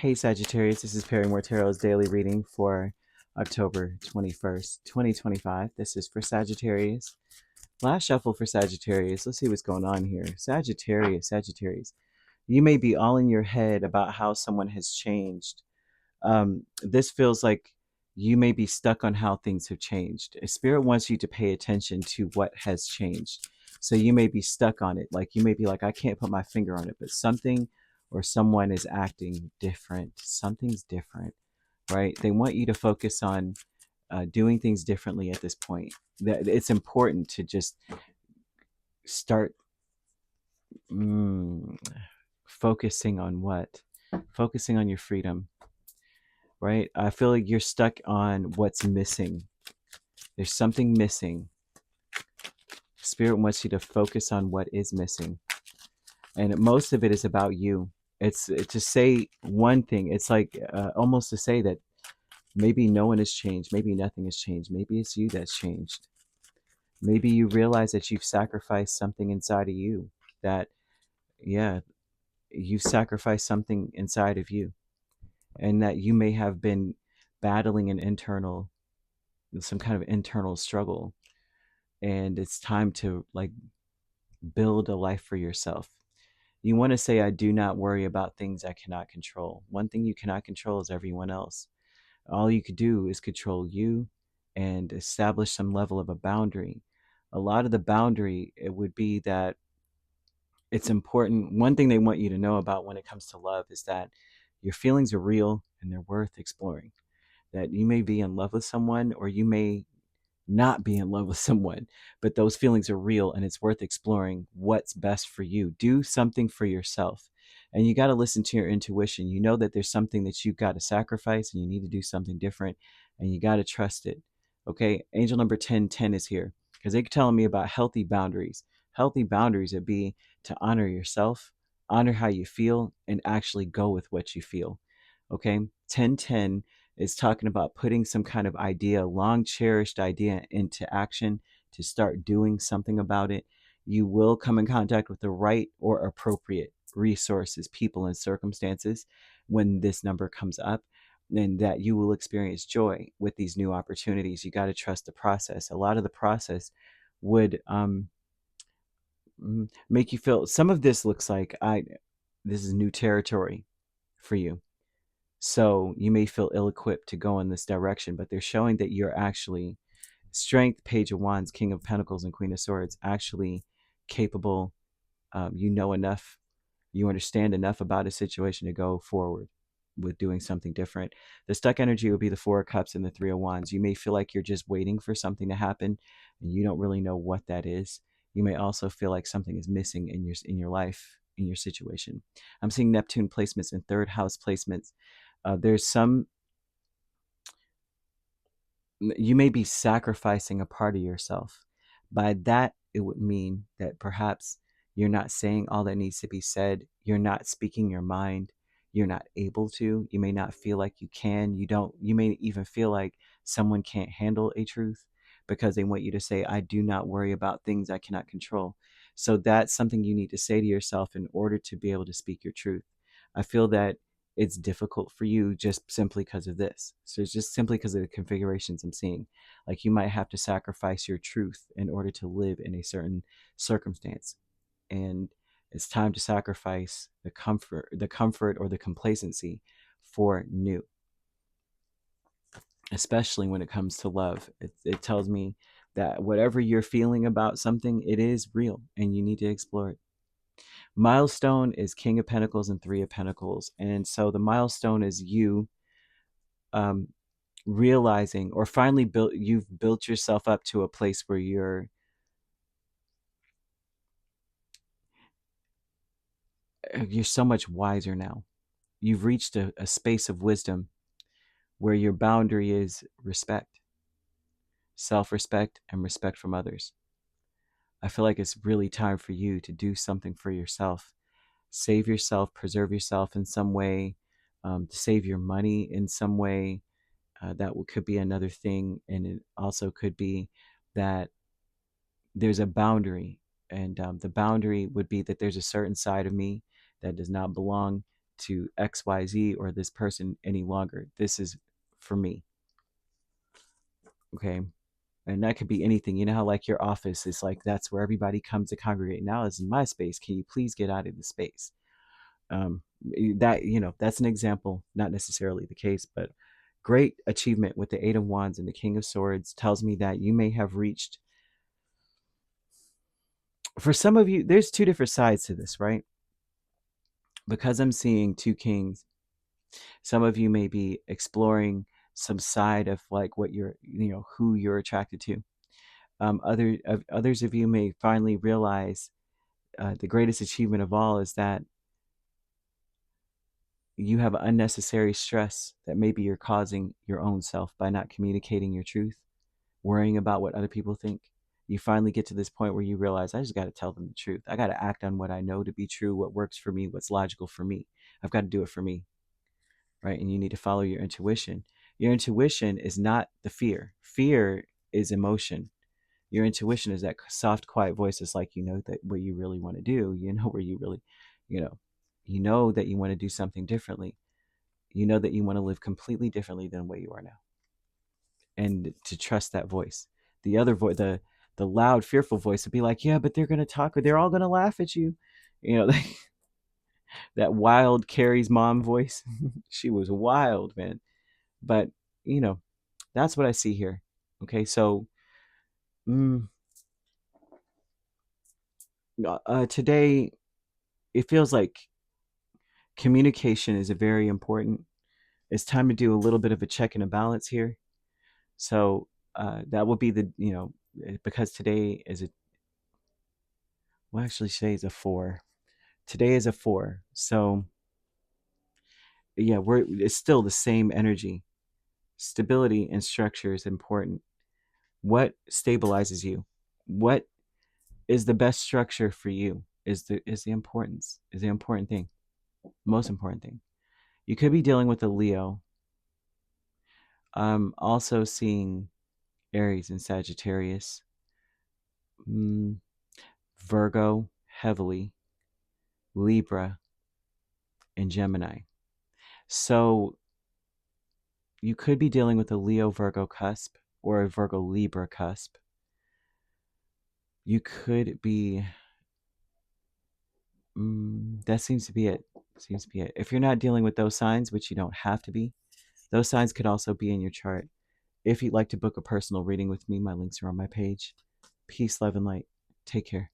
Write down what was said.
Hey Sagittarius, this is Perrymore Tarot's daily reading for October 21st, 2025. This is for Sagittarius. Last shuffle for Sagittarius. Let's see what's going on here. Sagittarius. You may be all in your head about how someone has changed. This feels like you may be stuck on how things have changed. Spirit wants you to pay attention to what has changed. So you may be stuck on it. Like you may be like, I can't put my finger on it, but something or someone is acting different. Something's different, right? They want you to focus on doing things differently at this point. That it's important to just start focusing on what? Focusing on your freedom, right? I feel like you're stuck on what's missing. There's something missing. Spirit wants you to focus on what is missing. And most of it is about you. It's to say one thing. It's like almost to say that maybe no one has changed. Maybe nothing has changed. Maybe it's you that's changed. Maybe you realize that you've sacrificed something inside of you. That, yeah, you've sacrificed something inside of you. And that you may have been battling some kind of internal struggle. And it's time to like build a life for yourself. You want to say, I do not worry about things I cannot control. One thing you cannot control is everyone else. All you could do is control you and establish some level of a boundary. A lot of the boundary, it would be that it's important. One thing they want you to know about when it comes to love is that your feelings are real and they're worth exploring. That you may be in love with someone or you may not be in love with someone, but those feelings are real and it's worth exploring what's best for you. Do something for yourself. And you got to listen to your intuition. You know that there's something that you've got to sacrifice and you need to do something different and you got to trust it. Okay. Angel number 1010 is here because they're telling me about healthy boundaries. Healthy boundaries would be to honor yourself, honor how you feel, and actually go with what you feel. Okay. 1010 is talking about putting some kind of idea, long cherished idea, into action to start doing something about it. You will come in contact with the right or appropriate resources, people, and circumstances when this number comes up, and that you will experience joy with these new opportunities. You got to trust the process. A lot of the process would make you feel, some of this looks like this is new territory for you. So you may feel ill-equipped to go in this direction, but they're showing that you're actually strength, Page of Wands, King of Pentacles, and Queen of Swords, actually capable. You know enough, you understand enough about a situation to go forward with doing something different. The stuck energy would be the Four of Cups and the Three of Wands. You may feel like you're just waiting for something to happen and you don't really know what that is. You may also feel like something is missing in your life, in your situation. I'm seeing Neptune placements and third house placements. There's some, you may be sacrificing a part of yourself. By that, it would mean that perhaps you're not saying all that needs to be said. You're not speaking your mind. You're not able to. You may not feel like you can. You may even feel like someone can't handle a truth because they want you to say, I do not worry about things I cannot control. So that's something you need to say to yourself in order to be able to speak your truth. I feel that it's difficult for you just simply because of this. So it's just simply because of the configurations I'm seeing. Like you might have to sacrifice your truth in order to live in a certain circumstance. And it's time to sacrifice the comfort or the complacency for new, especially when it comes to love. It tells me that whatever you're feeling about something, it is real and you need to explore it. Milestone is King of Pentacles and Three of Pentacles. And so the milestone is you realizing or finally you've built yourself up to a place where you're so much wiser now. You've reached a space of wisdom where your boundary is respect, self-respect, and respect from others. I feel like it's really time for you to do something for yourself. Save yourself, preserve yourself in some way, to save your money in some way. That could be another thing. And it also could be that there's a boundary. And the boundary would be that there's a certain side of me that does not belong to XYZ or this person any longer. This is for me. Okay. And that could be anything. You know how like your office is like, that's where everybody comes to congregate. Now this is my space. Can you please get out of the space? That, you know, that's an example, not necessarily the case, but great achievement with the Eight of Wands and the King of Swords tells me that you may have reached, for some of you, there's two different sides to this, right? Because I'm seeing two kings, some of you may be exploring some side of like what you're, you know, who you're attracted to. Others of you may finally realize the greatest achievement of all is that you have unnecessary stress that maybe you're causing your own self by not communicating your truth, worrying about what other people think. You finally get to this point where you realize, I just got to tell them the truth. I got to act on what I know to be true, what works for me, what's logical for me. I've got to do it for me, right? And you need to follow your intuition. Your intuition is not the fear. Fear is emotion. Your intuition is that soft, quiet voice that's like, you know, that what you really want to do, you know, where you really, you know that you want to do something differently. You know that you want to live completely differently than the way you are now. And to trust that voice. The other voice, the loud, fearful voice would be like, yeah, but they're going to talk, or they're all going to laugh at you. You know, that wild Carrie's mom voice. She was wild, man. But, you know, that's what I see here. Okay, so today, it feels like communication is a very important. It's time to do a little bit of a check and a balance here. So that will be the, because today is actually today is a 4. Today is a 4. So yeah, it's still the same energy. Stability and structure is important. What stabilizes you? What is the best structure for you? Is the important thing. Most important thing. You could be dealing with a Leo. I'm also seeing Aries and Sagittarius. Virgo heavily, Libra, and Gemini. So you could be dealing with a Leo Virgo cusp or a Virgo Libra cusp. You could be, that seems to be it. If you're not dealing with those signs, which you don't have to be, those signs could also be in your chart. If you'd like to book a personal reading with me, my links are on my page. Peace, love, and light. Take care.